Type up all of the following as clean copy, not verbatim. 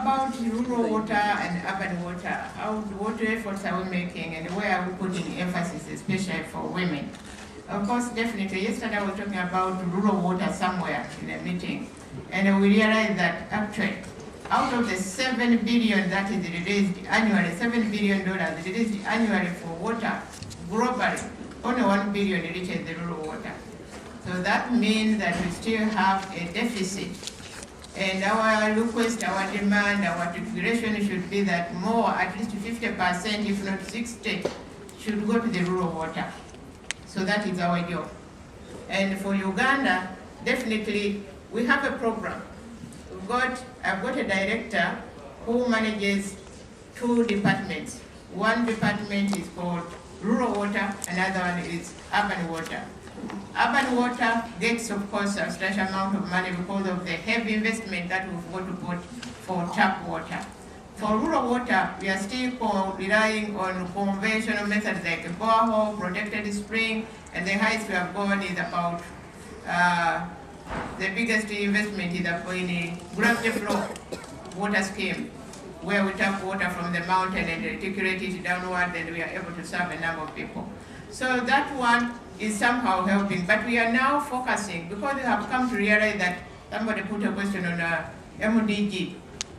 about rural water and urban water, what efforts are we making and where are we putting emphasis, especially for women? Of course, definitely, yesterday I was talking about rural water somewhere in a meeting, and we realized that actually, out of the $7 billion that is released annually, $7 billion released annually for water globally, only $1 billion reaches the rural water. So that means that we still have a deficit. And our request, our demand, our articulation should be that more, at least 50%, if not 60%, should go to the rural water. So that is our job. And for Uganda, definitely, we have a program. I've got a director who manages 2 departments. One department is called rural water, another one is urban water. Urban water gets, of course, a substantial amount of money because of the heavy investment that we've got to put for tap water. For rural water, we are still relying on conventional methods like a borehole, protected spring, and the highest we have gone is about, the biggest investment is in a gravity flow water scheme, where we tap water from the mountain and reticulate it downward, and we are able to serve a number of people. So that one is somehow helping, but we are now focusing, because we have come to realize that somebody put a question on MDG,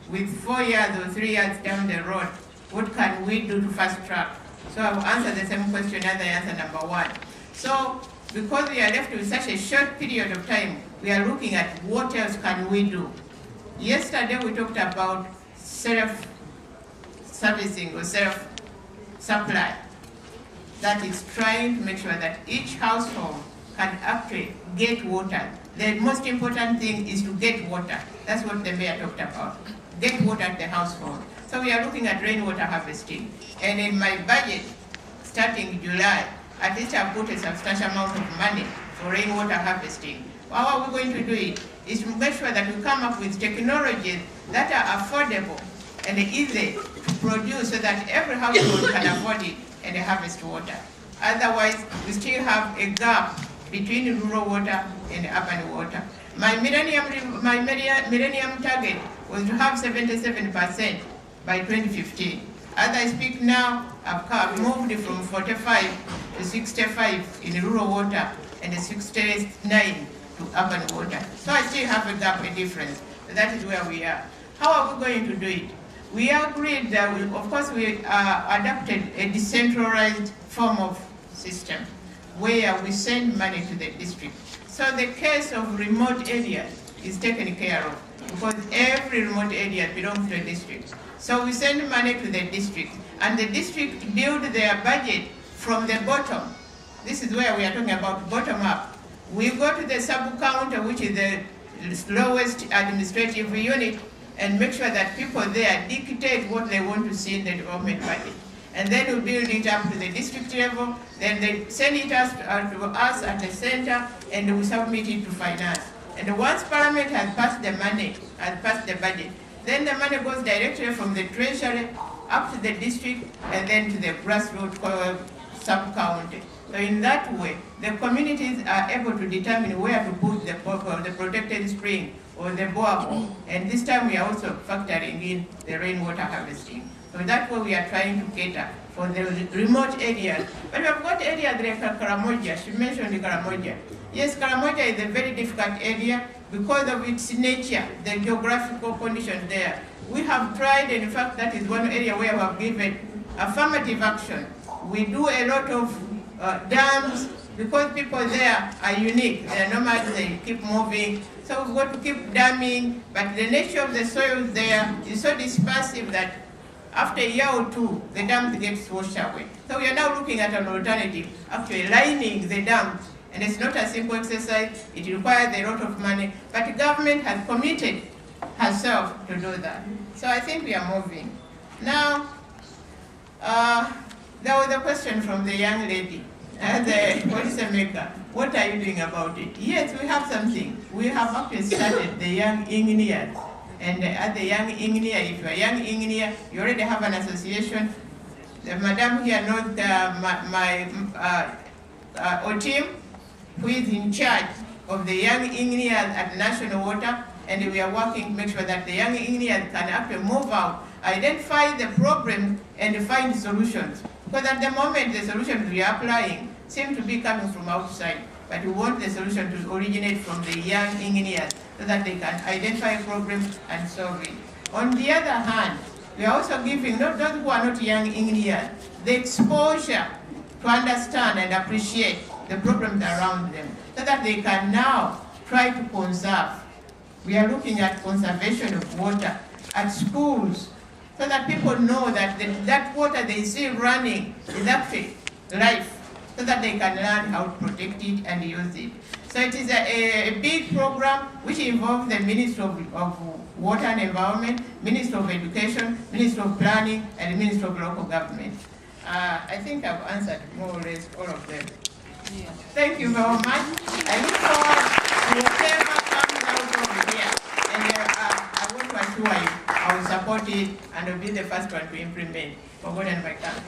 with 4 years or 3 years down the road, what can we do to fast track? So I will answer the same question as I answer number 1. So because we are left with such a short period of time, we are looking at what else can we do. Yesterday we talked about self-servicing or self-supply. That is trying to make sure that each household can actually get water. The most important thing is to get water. That's what the mayor talked about. Get water at the household. So we are looking at rainwater harvesting. And in my budget, starting July, at least I've put a substantial amount of money for rainwater harvesting. How are we going to do it? Is to make sure that we come up with technologies that are affordable and easy to produce so that every household can afford it and harvest water. Otherwise, we still have a gap between rural water and urban water. My millennium target was to have 77% by 2015. As I speak now, I've moved from 45 to 65 in rural water and 69 to urban water. So I still have a gap, a difference. That is where we are. How are we going to do it? We agreed that, of course, we adopted a decentralized form of system where we send money to the district. So the case of remote areas is taken care of because every remote area belongs to a district. So we send money to the district, and the district build their budget from the bottom. This is where we are talking about bottom up. We go to the sub-counter, which is the lowest administrative unit, and make sure that people there dictate what they want to see in the development budget. And then we build it up to the district level, then they send it to us at the center, and we submit it to finance. And once Parliament has passed the money, has passed the budget, then the money goes directly from the treasury up to the district and then to the grassroots sub-county. So in that way, the communities are able to determine where to put the protected spring or the borehole. And this time we are also factoring in the rainwater harvesting. So that way we are trying to cater for the remote areas. But we have got areas like Karamoja. She mentioned Karamoja. Yes, Karamoja is a very difficult area because of its nature, the geographical conditions there. We have tried, and in fact that is one area where we have given affirmative action. We do a lot of dams because people there are unique. They are nomads, they keep moving. So we've got to keep damming, but the nature of the soils there is so dispersive that after a year or two, the dams get washed away. So we are now looking at an alternative, actually lining the dams. And it's not a simple exercise, it requires a lot of money, but the government has committed herself to do that. So I think we are moving. Now, there was a question from the young lady, the policymaker. What are you doing about it? Yes, we have something. We have actually started the young engineers. And as the young engineer, if you're a young engineer, you already have an association. The madam here knows my team, who is in charge of the young engineers at National Water. and we are working to make sure that the young engineers can actually move out, identify the problem, and find solutions. Because at the moment, the solutions we are applying seem to be coming from outside, but we want the solution to originate from the young engineers so that they can identify problems and solve it. On the other hand, we are also giving not those who are not young engineers the exposure to understand and appreciate the problems around them so that they can now try to conserve. We are looking at conservation of water at schools so that people know that that water they see running is actually life, so that they can learn how to protect it and use it. So it is a big program which involves the Ministry of Water and Environment, Ministry of Education, Ministry of Planning, and Ministry of Local Government. I think I've answered more or less all of them. Yeah. Thank you very much. I look forward to whatever comes out of here. And I want to assure you, I will support it and will be the first one to implement for God and my country.